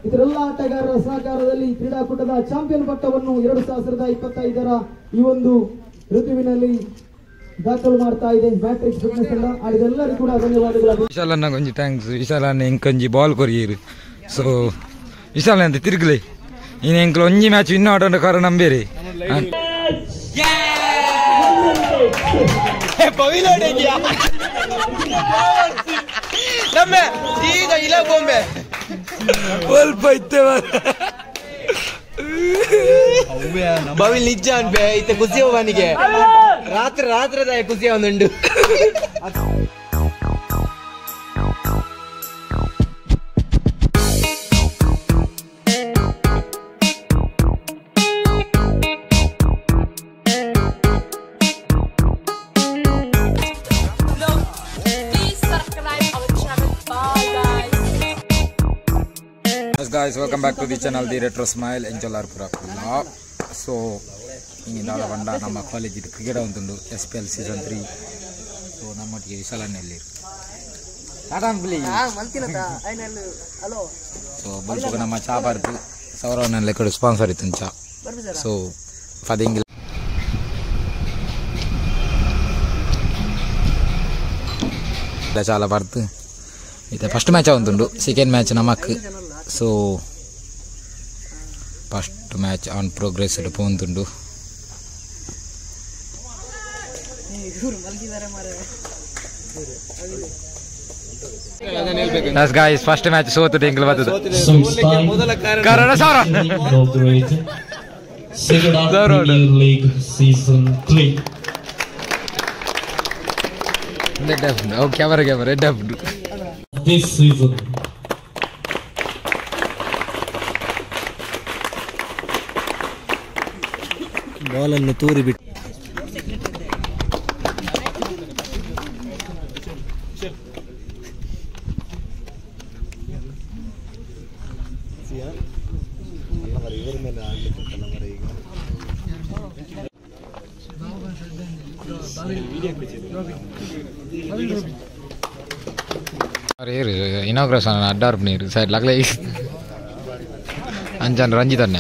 ಇದರೆಲ್ಲ ಆಟಗಾರರ ಸಹಕಾರದಲ್ಲಿ ಕ್ರೀಡಾಕೂಟದ ಚಾಂಪಿಯನ್ ಪಟ್ಟವನ್ನು 2025ರ ಈ ಒಂದು ಋತುವಿನಲ್ಲಿ ದಾಖಲು ಮಾಡ್ತಾ ಇದೆ ಮ್ಯಾಟ್ರಿಕ್ಸ್ ಫಿಟ್ನೆಸ್ ತಂಡ. ಅದೆಲ್ಲರಿಗೂ ಕೂಡ ಧನ್ಯವಾದಗಳು. ವಿಶಾಲ್ ಅಣ್ಣ ಕೊಂಚ ಥ್ಯಾಂಕ್ಸ್. ವಿಶಾಲ್ ಅಣ್ಣ ಇಂಕೊಂಜಿ ಬಾಲ್ ಕೊರಿಯರು. ಸೊ ವಿಶಾಲ್ ಅಂತ ತಿರುಗಲಿ ಇನ್ನು ಎಂಕ್ಲು ಒಂಜಿ ಮ್ಯಾಚ್ ವಿನ್ ಆಡೋ ಕಾರಣ ಬೇರೆ ಸ್ವಲ್ಪ ಇತ್ತೆ ಬವಿಲ್ ನಿಜ ಅನ್ಬೆ ಇತ್ತೆ ಖುಷಿ ಅವನಿಗೆ ರಾತ್ರಿ ರಾತ್ರದ ಖುಷಿ ಅವನುಂಡು. Guys, welcome back to the channel The Retro Smile. Enjoy our vlog. So ini dala banda nama college itu cricket untundu SPL season 3. So nammottige ವಿಶಾಲಣ್ಣ ಇಲ್ಲಿ ಟಾಟಾನ್ ಪ್ಲೇ ಮಂತಿನತ ಐನಲ್ಲು ಹಲೋ. ಸೊ ಬಲ್ಪುಗ ನಮ್ಮ ಚಾ ಬರ್ದು ಸೌರವಣ್ಣ ಲೆಕ್ಕಡು ಸ್ಪಾನ್ಸರ್ ಇತ್ತು ಚಾ. ಸೊ ಫದಿಂಗ್ చాలా ಬರ್ದು ಇದು ಫಸ್ಟ್ ಮ್ಯಾಚ್ ಆಗುಂಟು. ಸೆಕೆಂಡ್ ಮ್ಯಾಚ್ ನಮಕ್. So first match on progress ಪೋಂದುಂಡು. ಗಾಯ್ಸ್ ಫಸ್ಟ್ ಮ್ಯಾಚ್ ಸೋತು ಎಂಗ್ಲು ಬರ್ತದೆ ಕಾರಣ ಕ್ಯಾಮರಾ this season. ಬಾಲ್ ಅನ್ನು ತೂರಿ ಬಿಟ್ಟು ಇನಾಗ್ರೇಷನ್ ಅಡ್ಡಾರ್ ನೀರು ಸೈಡ್ ಲಾಗ್ಲೇ ಅಂಜನ್ ರಂಜಿತ್ ಅಣ್ಣ.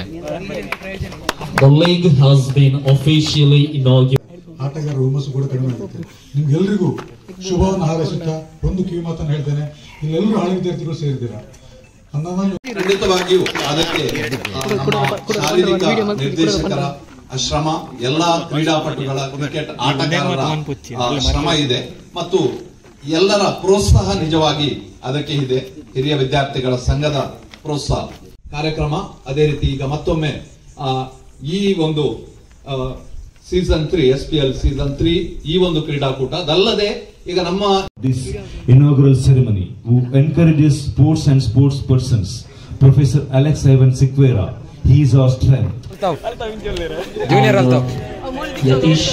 The league has been officially inaugurated. ಆಟಗಾರರ ಹುಮ್ಮಸ್ಸು ಕೂಡ ಕಡಿಮೆ ಆಗುತ್ತೆ. ನಿಮ್ಗೆಲ್ಲರಿಗೂ ಶುಭವನ್ನು ಹಾರೈಸುತ್ತಾ ಒಂದು ಕಿವಿ ಮಾತನ್ನು ಹೇಳ್ತೇನೆ. ಇಲ್ಲೆಲ್ಲರೂ ಹಳೆ ವಿದ್ಯಾರ್ಥಿಗಳು ಸೇರಿದ್ದೀರಾ. ಖಂಡಿತವಾಗಿಯೂ ಅದಕ್ಕೆ ಶಾರೀರಿಕ ನಿರ್ದೇಶಕರ ಶ್ರಮ, ಎಲ್ಲಾ ಕ್ರೀಡಾಪಟುಗಳ ಕ್ರಿಕೆಟ್ ಆಟಗಾರರ ಶ್ರಮ ಇದೆ ಮತ್ತು ಎಲ್ಲರ ಪ್ರೋತ್ಸಾಹ ನಿಜವಾಗಿ ಅದಕ್ಕೆ ಇದೆ. ಹಿರಿಯ ವಿದ್ಯಾರ್ಥಿಗಳ ಸಂಘದ ಪ್ರೋತ್ಸಾಹ ಕಾರ್ಯಕ್ರಮ. ಅದೇ ರೀತಿ ಈಗ ಮತ್ತೊಮ್ಮೆ ಈ ಒಂದು ಸೀಸನ್ 3 SPL ಸೀಸನ್ 3 ಈ ಒಂದು ಕ್ರೀಡಾಕೂಟ ಅದಲ್ಲದೆ ಈಗ ನಮ್ಮ this inaugural ceremony who encourages sports and sports persons, Professor Alex Ivan Sikvera. He is our strength. Junior Altaf Yatish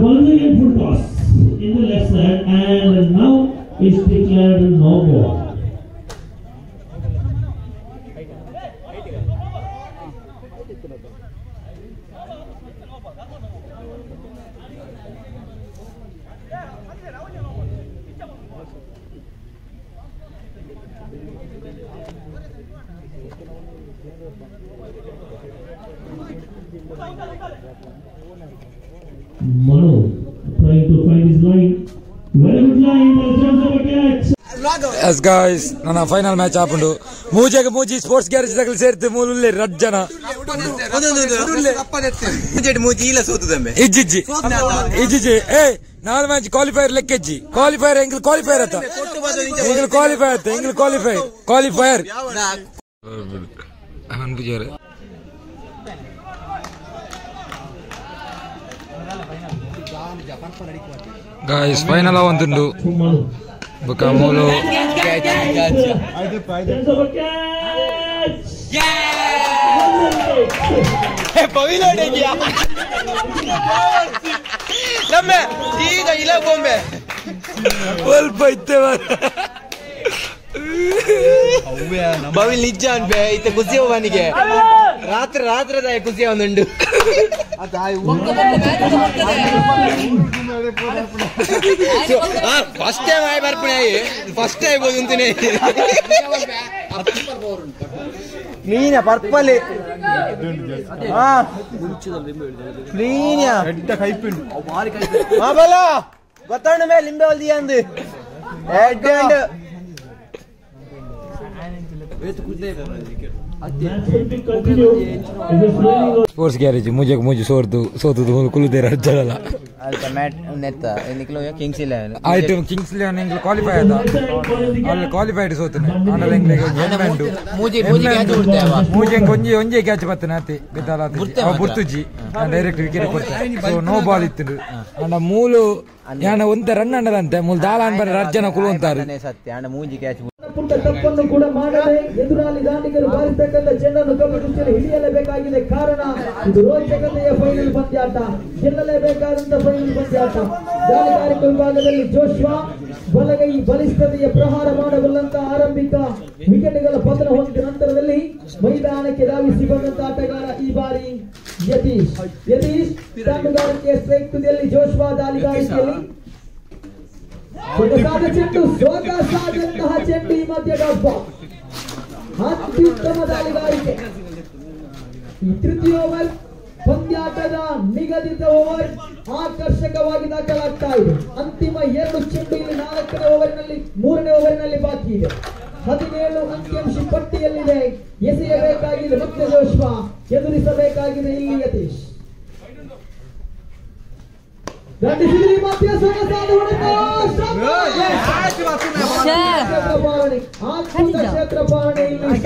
once again full toss in the left side and now is declared no ball. Manu trying to find his line. Very good line. Catch. Yes guys, ನನ್ನ final match ಆಪುಂಡು. ಮೂಜೆಗೆ ಮೂಜಿ sports garage ತಗಲಿ ಸೇರ್ತು ಮೂಲುಲ್ಲೆ ರಜ್ಜನ ಇಜ್ಜಿಜ್ಜಿ ಇಜ್ಜಿಜ್ಜಿ ಏ 4 match qualifier ಲೆಕ್ಕೆಜ್ಜಿ qualifier ಎಂಗ್ಲ್ qualifier ಅತ್ತ ಎಂಗ್ಲ್ qualifier ಅತ್ತ ಎಂಗ್ಲ್ qualifier ಅವನ್ ಬುಜಾರೆ guys final ಆವಂತುಂಡು ಬೊಕ ಮೂಲು Catch. ನಮ್ಮ ಈಗ ಇಲ್ಲ ಗೊಂಬೆ ಸ್ವಲ್ಪ ಇತ್ತೆ ಬವಿಲ್ ನಿಜ ಅನ್ಬೆ ಇತ್ತೆ ಖುಷಿ ಅವನಿಗೆ ರಾತ್ರಿ ರಾತ್ರಿ ಖುಷಿ ಅವನುಂಡು ಫಸ್ಟ್ ಟೈಮ್ ಆಯ್ ಬರ್ಪಣೆ ಫಸ್ಟ್ ಟೈಮ್ ಅಂತೀನಿ ನೀನ ಪರ್ಪಲ್ ಬಲ ಗೊತ್ತಾಂಡು ಮೇ ಲಿಂಬೆ ಹೊಲ್ದಿಯ ಅಂದು स्पोर्ट्स गैरेज मुझे सोतु कुलुदे रज्जला ಅಲ್ತ ಮ್ಯಾಟ್ ನೆತ್ತ ನಿಕ್ಲೋ ಕಿಂಗ್ಸ್ 11 ಆಯ್ತು ಕಿಂಗ್ಸ್ 11 ಇಂಗ್ಲ ಕ್ವಾಲಿಫೈ ಆದ ಅಲ್ಲಿ ಕ್ವಾಲಿಫೈಡ್ ಸೋತನೆ ಆನಲ ಇಂಗ್ಲಿಗೆ ಗೆಲ್ಮೆಂಡು ಮೂಜಿ ಕ್ಯಾಚ್ ಬಿಡ್ತೇವ ಮೂಜಿ ಒಂಜಿ ಕ್ಯಾಚ್ ಬತ್ತನೆ ಅತಿ ಬಿದ್ದಾಲ ಬುರ್ತುಜಿ ಡೈರೆಕ್ಟ್ ವಿಕೆಟ್ ಕೊಡ್ತಾರೆ ಸೊ ನೋ ಬಾಲ್ ಇತ್ತು ಅಂಡ ಮೂಲು ಯಾನ ಒಂದ ರನ್ ಅನ್ನದಂತೆ ಮೂಲ ದಾಲಾನ್ ಬರ ರಜ್ಜನ ಕುಲುಂತಾರೆ ಸತ್ಯ ಅಂಡ ಮೂಜಿ ಕ್ಯಾಚ್ ಪುಟ್ಟ ತಪ್ಪನ್ನು ಕೂಡ ಮಾಡದೆ ಎದುರಾಳಿ ದಾಂಡಿಗರು ಬಾರಿಸಬೇಕಂತ ಚೆಂಡನ್ನು ಕಬ್ಬಿಣದಲ್ಲಿ ಹಿಡಿಯಲೇಬೇಕಾಗಿದೆ. ಕಾರಣ ಇದು ರೋಚಕತೆಯ ಫೈನಲ್ ಪಂದ್ಯಾಟ, ಗೆಲ್ಲಲೇಬೇಕಾದಂತ ಫೈನಲ್ ಪಂದ್ಯಾಟ. ದಾಳಿಗಾರಿಕೆ ವಿಭಾಗದಲ್ಲಿ ಜೋಶ್ವಾ ಬಲಗೈ ಬಲಿಷ್ಠತೆಯ ಪ್ರಹಾರ ಮಾಡಬಲ್ಲಂತ ಆರಂಭಿಕ ವಿಕೆಟ್ಗಳ ಪತನ ಹೊಂದಿದ ನಂತರದಲ್ಲಿ ಮೈದಾನಕ್ಕೆ ಧಾವಿಸಿ ಬಂದಂತ ಆಟಗಾರ ಈ ಬಾರಿ ಯತೀಶ್ ತಂಡುಗಾರಿಕೆಯ ಸ್ಟ್ರೈಕ್ ತುದಿಯಲ್ಲಿ ಜೋಶ್ವಾ ದಾಳಿಗಾರಿಕೆಯಲ್ಲಿ ಸೊಗಸಾದ ಚೆಂಡು ಸೊಗಸಾದಂತಹ ಚೆಂಡು ಈ ಮಧ್ಯ ಡಬ್ಬ ಅತ್ಯುತ್ತಮ ದಾಳಿಗಾರಿಕೆ. ಈ ತೃತೀಯ ಓವರ್ ಪಂದ್ಯಾಟದ ನಿಗದಿತ ಓವರ್ ಆಕರ್ಷಕವಾಗಿ ದಾಖಲಾಗ್ತಾ ಇದೆ. ಅಂತಿಮ 2 ಚೆಂಡು ಇಲ್ಲಿ 4ನೇ ಓವರ್ನಲ್ಲಿ 3ನೇ ಓವರ್ನಲ್ಲಿ ಬಾಕಿ ಇದೆ. 17 ಅಂಕಿಅಂಶ ಪಟ್ಟಿಯಲ್ಲಿದೆ. ಎಸೆಯಬೇಕಾಗಿದೆ ಮತ್ತೆ ಜೋಶ್ವಾ, ಎದುರಿಸಬೇಕಾಗಿದೆ ಇಲ್ಲಿ ಯತೀಶ್. ದಂಡಿಸಿದ್ರಿ ಮತ್ತೆ ಸೊಗಸಾದ ಹೊಡೆತ, ಕ್ಷೇತ್ರಪಾಲನೆ ಇಲ್ಲಿ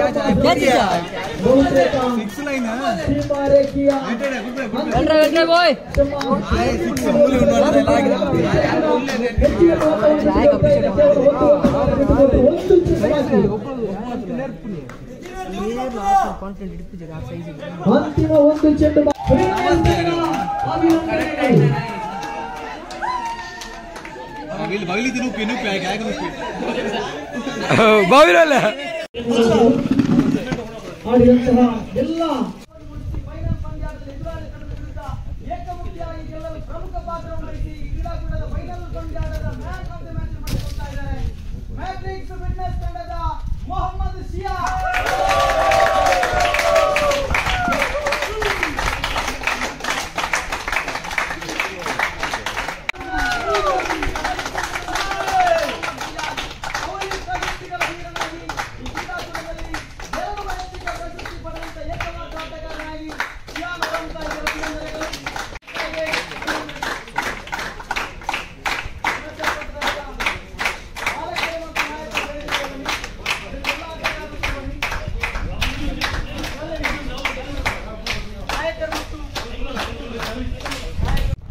ಅಂತಿಮ 1 ಚೆಂಡು ಬಾವಿರಲ್ಲ ಆಡಿದಂತಹ ಎಲ್ಲ ಏಕಮುಖಿಯಾಗಿ ಗೆಲ್ಲಲು ಪ್ರಮುಖ ಪಾತ್ರವನ್ನು ವಹಿಸಿ ಕ್ರೀಡಾಕೂಟದ ಫೈನಲ್ ಪಂದ್ಯಾಟದ ಮ್ಯಾನ್ ಆಫ್ ದ ಮ್ಯಾಚ್ ಮಾಡಿಕೊಳ್ತಾ ಇದ್ದಾರೆ ಮ್ಯಾಟ್ರಿಕ್ಸ್ ಫಿಟ್ನೆಸ್ ತಂಡದ ಮೊಹಮ್ಮದ್ ಶಿಯಾ.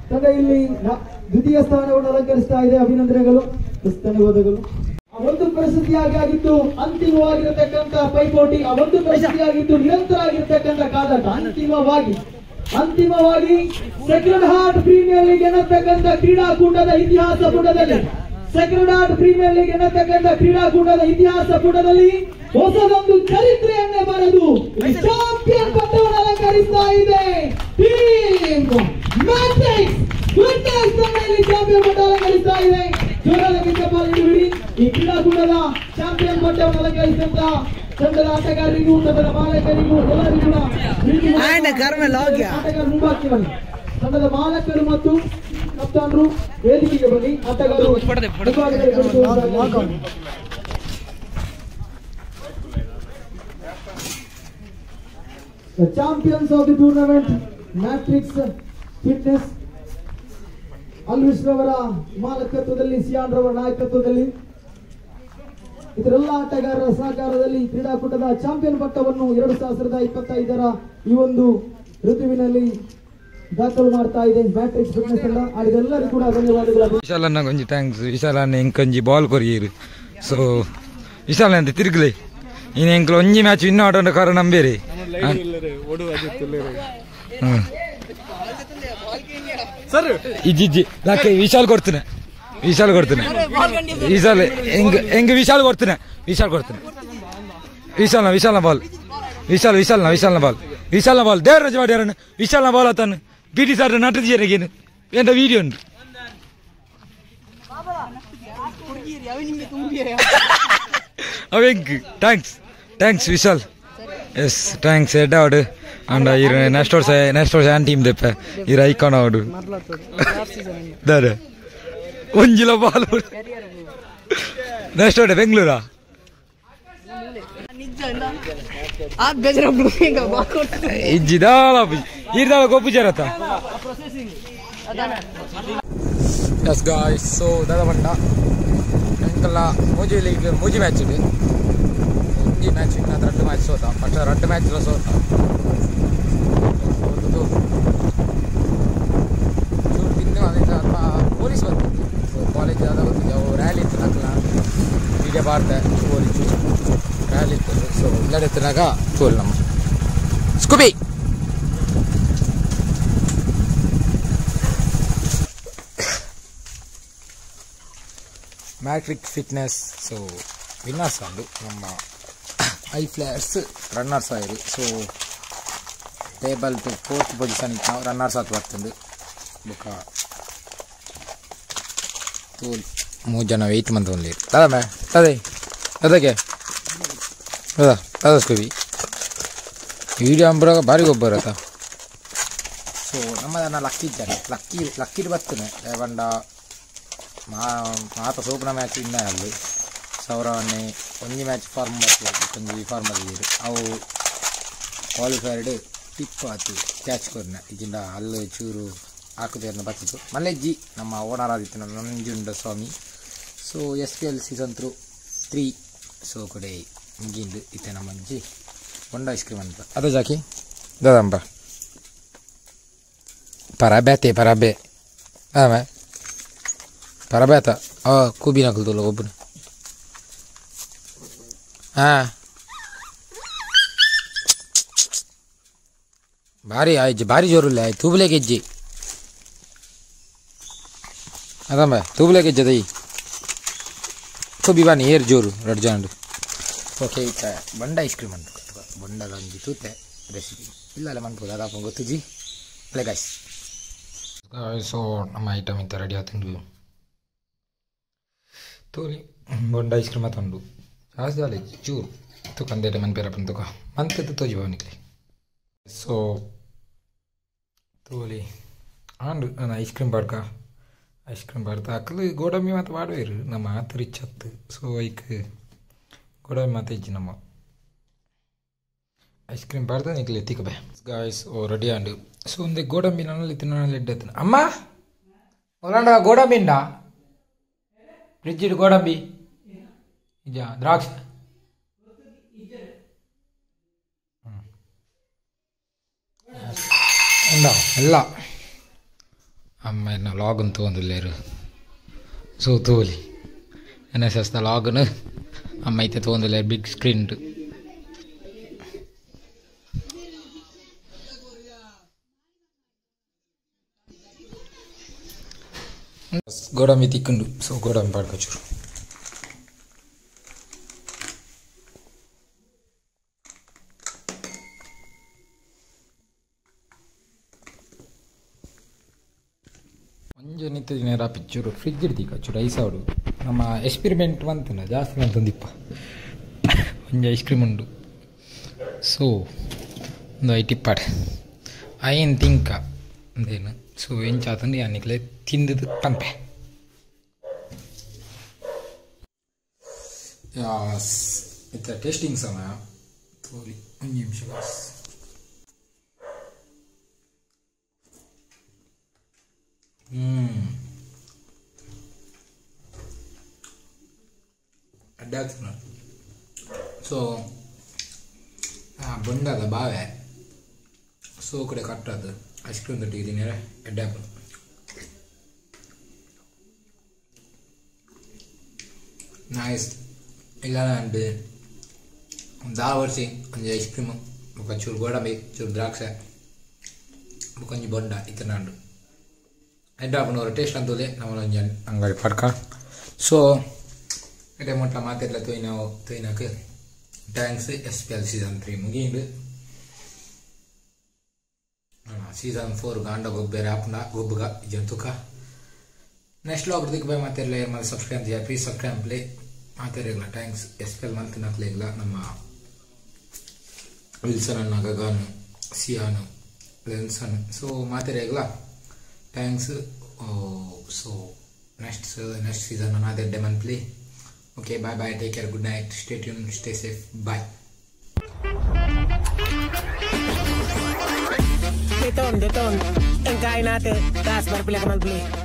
ತಂಡ ಇಲ್ಲಿ ದ್ವಿತೀಯ ಸ್ಥಾನವನ್ನು ಅಲಂಕರಿಸ್ತಾ ಇದೆ. ಅಭಿನಂದನೆಗಳು, ಧನ್ಯವಾದಗಳು. ಆ ಒಂದು ಪರಿಸ್ಥಿತಿಯಾಗಿ ಆಗಿತ್ತು ಅಂತಿಮವಾಗಿರತಕ್ಕಂತ ಪೈಪೋಟಿ, ಆ ಒಂದು ಪರಿಸ್ಥಿತಿಯಾಗಿತ್ತು ನಿರಂತರ ಆಗಿರತಕ್ಕಂತ ಕಾದಾಟ. ಅಂತಿಮವಾಗಿ ಸೆಕ್ರೆಡ್ ಹಾರ್ಟ್ ಪ್ರೀಮಿಯರ್ ಲೀಗ್ ಎನ್ನತಕ್ಕಂತ ಕ್ರೀಡಾಕೂಟದ ಇತಿಹಾಸ ಪುಟದಲ್ಲಿ ಇತಿಹಾಸ ಪುಟದಲ್ಲಿ ಹೊಸದೊಂದು ಚರಿತ್ರೆಯನ್ನೇ ಬರೆದು ಚಾಂಪಿಯನ್ ಪಟ್ಟವನ್ನು ಅಲಂಕರಿಸ್ತಾ ಇದೆ ಟೀಮ್ ಮ್ಯಾಟ್ರಿಕ್ಸ್ ಫಿಟ್ನೆಸ್ ತಂಡದಲ್ಲಿ ಚಾಂಪಿಯನ್ ಪಟ್ಟ ಅಲಂಕರಿಸ್ತಾ ಇದೆ. ಜೋರಾದ ಕಿಚ್ಚಪಾಲಿ ಬಿಡಿ. ಈ ಕ್ರೀಡಾಕೂಟದ ಚಾಂಪಿಯನ್ ಪಟ್ಟವನ್ನು ಅಲಂಕರಿಸಿದಂತ ತಂಡದ ಆಟಗಾರರಿಗೂ ತಂಡದ ಮಾಲಕರಿಗೂ ಎಲ್ಲರಿಗೂ ತಂಡದ ಮಾಲಕರು ಮತ್ತು ಕಪ್ತಾನರು ವೇದಿಕೆಗೆ ಬನ್ನಿ. ಆಟಗಾರರು The champions of the tournament, Matrix Fitness, ಅಲ್ವಿಶ್ ರವರ ಮಾಲಕತ್ವದಲ್ಲಿ, ಸಿಯಾನ್ ರವರ ನಾಯಕತ್ವದಲ್ಲಿ, ಇದರೆಲ್ಲ ಆಟಗಾರರ ಸಹಕಾರದಲ್ಲಿ ಕ್ರೀಡಾಕೂಟದ ಚಾಂಪಿಯನ್ ಪಟ್ಟವನ್ನು 2025ರ ಈ ಒಂದು ಋತುವಿನಲ್ಲಿ ದಾಖಲು ಮಾಡ್ತಾ ಇದೆ ಮ್ಯಾಟ್ರಿಕ್ಸ್ ಫಿಟ್ನೆಸ್ ತಂಡ. ಆಡಿದೆಲ್ಲರಿಗೂ ಕೂಡ ಧನ್ಯವಾದಗಳು. ವಿಶಾಲ್ ಅನ್ನ ಕೊಂಚ ಥ್ಯಾಂಕ್ಸ್. ವಿಶಾಲ್ ಅನ್ನ ಎಂಕೊಂಜಿ ಬಾಲ್ ಕೊರಿಯರು. ಸೊ ವಿಶಾಲ್ ಅಂತ ತಿರುಗಲೆ ಇನ್ನು ಎಂಕ್ಲು ಒಂಜಿ ಮ್ಯಾಚ್ ವಿನ್ ಆಡೋ ಕಾರಣ ಬೇರೆ ಸರ್ ಇಜ್ಜಿ ಲಕ್ಕ ವಿಶಾಲ್ ಕೊಡ್ತೇನೆ ವಿಶಾಲ್ ಹೆಂಗೆ ವಿಶಾಲ್ ಕೊಡ್ತೇನೆ ವಿಶಾಲ್ನ ಬಾಲ್ ವಿಶಾಲ್ನ ಬಾಲ್ ದೇವ್ರ ರಜೆ ಮಾಡ್ಯಾರ ವಿಶಾಲ್ನ ಬಾಲ್ ಆತಾನು PT ಸಾರ್ ನಟದಿಯರಿಗೇನು ಎಂತ ವಿಡಿಯೋ ಉಂಟು ಅವೆಂಕ್ ಥ್ಯಾಂಕ್ಸ್ ವಿಶಾಲ್ ಎಸ್ ಥ್ಯಾಂಕ್ಸ್ ಎಡ್ಡಾಡು ಅಂಡ ಇರು ನೆಕ್ಸ್ಟ್ ವರ್ಷ ಆನ್ ಟೀಮ್ ದೆಪ್ಪ ಇರು ಐಕಾನ್ ಆಡು ದಾರೆ ಒಂಜಿಲ ಬಾಲ್ ನೆಕ್ಸ್ಟ್ ವರ್ಷ ಬೆಂಗಳೂರಾ ಇಜ್ಜಿದಾಳ ಇರ್ದಾಳ ಗೊಬ್ಬುಜಾರತ್ತ ಎಸ್ ಗಾಯ್ಸ್ ಸೊ ದಾದ ಬಂಡ ಎಂಕಲ್ಲ ಮೂಜಿ ಮ್ಯಾಚ್ ಇದೆ ಮೂಜಿ ಮ್ಯಾಚ್ ಇನ್ನ 2 ಮ್ಯಾಚ್ ಸೋತ ಬಟ್ 2 ಮ್ಯಾಚ್ ಸೋತ ಚೂರು ತಿಂದು ಅದರಿಂದ ಪೊಲೀಸ್ ಬರ್ತಿದ್ದೆ ಸೊ ಕಾಲೇಜ್ ಆದ ಬರ್ತಿದ್ದೆ ಅವು ರ್ಯಾಲಿ ಇತ್ತು ನಕ್ಕಲ ಹೀಗೆ ಬಾರ್ದೆ ಪೊಲೀಸ್ ರ್ಯಾಲಿ ಇತ್ತು ಸೊ ನಡೆತ್ತಿನಾಗ ತೋಲ್ ನಮ್ಮ Scooby Matrix fitness so winners ಅಂದು ನಮ್ಮ ಐ ಪ್ಲೇಯರ್ಸ್ ರನ್ನರ್ಸ್ ಆಯಿರು so table to 4th position ನಾವು ರನ್ನರ್ಸ್ ಆತು ಬರ್ತಂದು ಬುಕ್ಕ ತೋಲ್ 3 ಜನ ವೆಯ್ಟ್ ಮಂತ್ ಒಂದಿರು ತದ ಅದಕ್ಕೆ ಅದ ಸ್ಕೂಬಿ ವಿಡಿಯೋ ಅಂಬ್ರಾಗ ಭಾರಿ ಗೊಬ್ಬರ ಆತ ಸೊ ನಮ್ಮದನ್ನ ಲಕ್ಕಿಡ್ ಬರ್ತೇನೆ ಬಂಡ ಮಾತ ಸೋಪನ ಮ್ಯಾಚ್ ಇನ್ನ ಅಲ್ಲಿ ಸೌರವನ್ನೇ ಒಂಜಿ ಮ್ಯಾಚ್ ಫಾರ್ಮ್ ಬರ್ತದೆ ಒಂಜಿ ಫಾರ್ಮ್ ಅಲ್ಲಿ ಅವು ಕ್ವಾಲಿಫೈಡ್ ಟಿಪ್ ಆತು ಕ್ಯಾಚ್ ಕೊರ್ನ ಇಜಿಂದ ಅಲ್ಲಿ ಚೂರು ಹಾಕುದೇರ್ನ ಬರ್ತಿತ್ತು ಮಲ್ಲೆಜ್ಜಿ ನಮ್ಮ ಓನರ್ ಆದಿತ್ತು ನಂಜುಂಡ ಸ್ವಾಮಿ ಸೊ SPL ಸೀಸನ್ 3 ಸೊ ಕಡೆ ಮುಗಿಂದು ಇತ್ತೆ ನಮ್ಮ ಅಜ್ಜಿ ಬೊಂಡ ಐಸ್ ಕ್ರೀಮ್ ಅಂತ ಅದ ಜಾಕಿ ದಾದಂಬ ಪರಬೆ ಆಮೆ ಪರಬೇತ ಕೂಬಿನ ಕಲ್ತಲ್ಲ ಒಬ್ಬನು ಭಾರಿ ಆಯ್ಜಿ ಭಾರಿ ಜೋರುಲ್ಲ ಆಯ್ತು ತೂಬಲೆ ಗೆಜ್ಜಿ ಅದಮ್ಮ ತೂಬಲೆ ಗೆಜ್ಜೆ ದೈ ಕೂಬಿ ಬಾನಿ ಏರ್ ಜೋರು 2 ಜನ ಓಕೆ ಇತ್ತ ಬಂಡ ಐಸ್ ಕ್ರೀಮ್ ಅಂತ ಬೊಂಡದ ಒಂಜಿ ತೂತೆ ರೆಸಿಪಿ ಇಲ್ಲ ಮನ್ಬೋದು ಅದಪ್ಪ ಗೊತ್ತುಜಿ ಅಲ್ಲೇ ಗಾಯ್ಸ್ ಸೊ ನಮ್ಮ ಐಟಮ್ ಇಂತ ರೆಡಿ ಆತುಂಡು ತೋಲಿ ಬೊಂಡ ಐಸ್ ಕ್ರೀಮ್ ಆತುಂಡು ಜಾಸ್ತಿ ಆಲೆ ಚೂರು ತುಕಂದೇಟ ಮನ್ಪೇರಪ್ಪನ ತುಕ ಮಂತದ್ದು ತೋಜಿ ಭವನಿಗೆ ಸೊ ತೋಲಿ ಆಂಡು ನಾನು ಐಸ್ ಕ್ರೀಮ್ ಬಾಡ್ತಾ ಅಕ್ಕಲು ಗೋಡಂಬಿ ಮತ್ತು ಬಾಡುವೇರು ನಮ್ಮ ಆತು ರಿಚ್ ಹತ್ತು ಸೊ ಐಕ್ ಗೋಡಂಬಿ ಮತ್ತು ಇಜ್ಜಿ ನಮ್ಮ ಐಸ್ ಕ್ರೀಮ್ ಬಾಡ್ದ ನಿಕ್ಲೆ ತಿಕ್ಕಬೆ ಗಾಯ್ಸ್ ಓ ರೆಡಿ ಆಂಡು ಸೊ ಒಂದೇ ಗೋಡಂಬಿ ನನ್ನಲ್ಲಿ ತಿನ್ನೋನಲ್ಲಿ ಎಡ್ಡೆತ್ತನ ಅಮ್ಮ ಒಲಾಂಡ ಗೋಡಂಬಿ ಉಂಡಾ ಫ್ರಿಜ್ಜಿಡು ಗೋಡಂಬಿ ನಿಜ ದ್ರಾಕ್ಷ ಉಂಡ ಎಲ್ಲ ಅಮ್ಮ ಇನ್ನು ಲಾಗನ್ ತೊಗೊಂದಿಲ್ಲೇರು ಸೊ ತೋಲಿ NSSದ ಲಾಗನ್ ಅಮ್ಮ ಐತೆ ತೊಗೊಂದಿಲ್ಲ ಬಿಗ್ ಸ್ಕ್ರೀನ್ ಗೋಡಂಬಿ ತಿಕ್ಕೊಂಡು ಸೊ ಗೋಡಂಬಿ ಪಾಡ್ಕೊಚೂರು ಒಂಜೆ ನಿತ್ಯ ನೇರ ಪಿಚ್ಚೂರು ಫ್ರಿಜ್ ಇಡ್ತೀಕ ಚೂರು ಐಸ್ ಆಡು ನಮ್ಮ ಎಕ್ಸ್ಪೆರಿಮೆಂಟ್ ಬಂತಲ್ಲ ಜಾಸ್ತಿ ಬಂತಂದಿಪ್ಪ ಒಂಜೆ ಐಸ್ ಕ್ರೀಮ್ ಉಂಡು ಸೊ ಒಂದು ಟಿಪ್ಪಾಡ್ ಐನ್ ತಿಂಕ ಅಂದೇನು ಸೊ ಎಂಚಾತಂದು ಯಾನಿಕ್ಲೆ ತಿಂದದು ಪಂಪೆ ಇತ್ತ ಟೇಸ್ಟಿಂಗ್ ಸಮಯ ತೋಲಿ ಒಂದು ನಿಮಿಷ ಬಾಸ್ ಅಡ್ಡಾಗ್ತನ ಸೊ ಬೊಂಡದ ಬಾವೆ ಸೊ ಕಡೆ ಕಟ್ಟದು ಐಸ್ ಕ್ರೀಮ್ ತಟ್ಟಿದ್ದೀನಿ ಎಡ್ಡಾಕ ನೈಸ್ ಇಲ್ಲ ಅಂಡ್ ಒಂದು 6 ವರ್ಷ ಒಂದು ಐಸ್ ಕ್ರೀಮು ఒక ಚೂರು ಗೋಡಂಬಿ ಚೂರು ದ್ರಾಕ್ಷ bukannya bonda itu nandu ada penor taste nanti nama lonjan anggar parka so ada mau tamat lah tuh ina ke thanks SPL season 3 mungkin deh season 4 ganda gobbera apna gobga jantuka next log dik bay material mal subscribe diya please subscribe play material thanks SPL month na legla nama Wilson anna gagan siano lenson so material thanks so next season another demon play okay bye bye take care good night stay tuned stay safe bye Deton, engkain natin, taas para pila ka mag-play.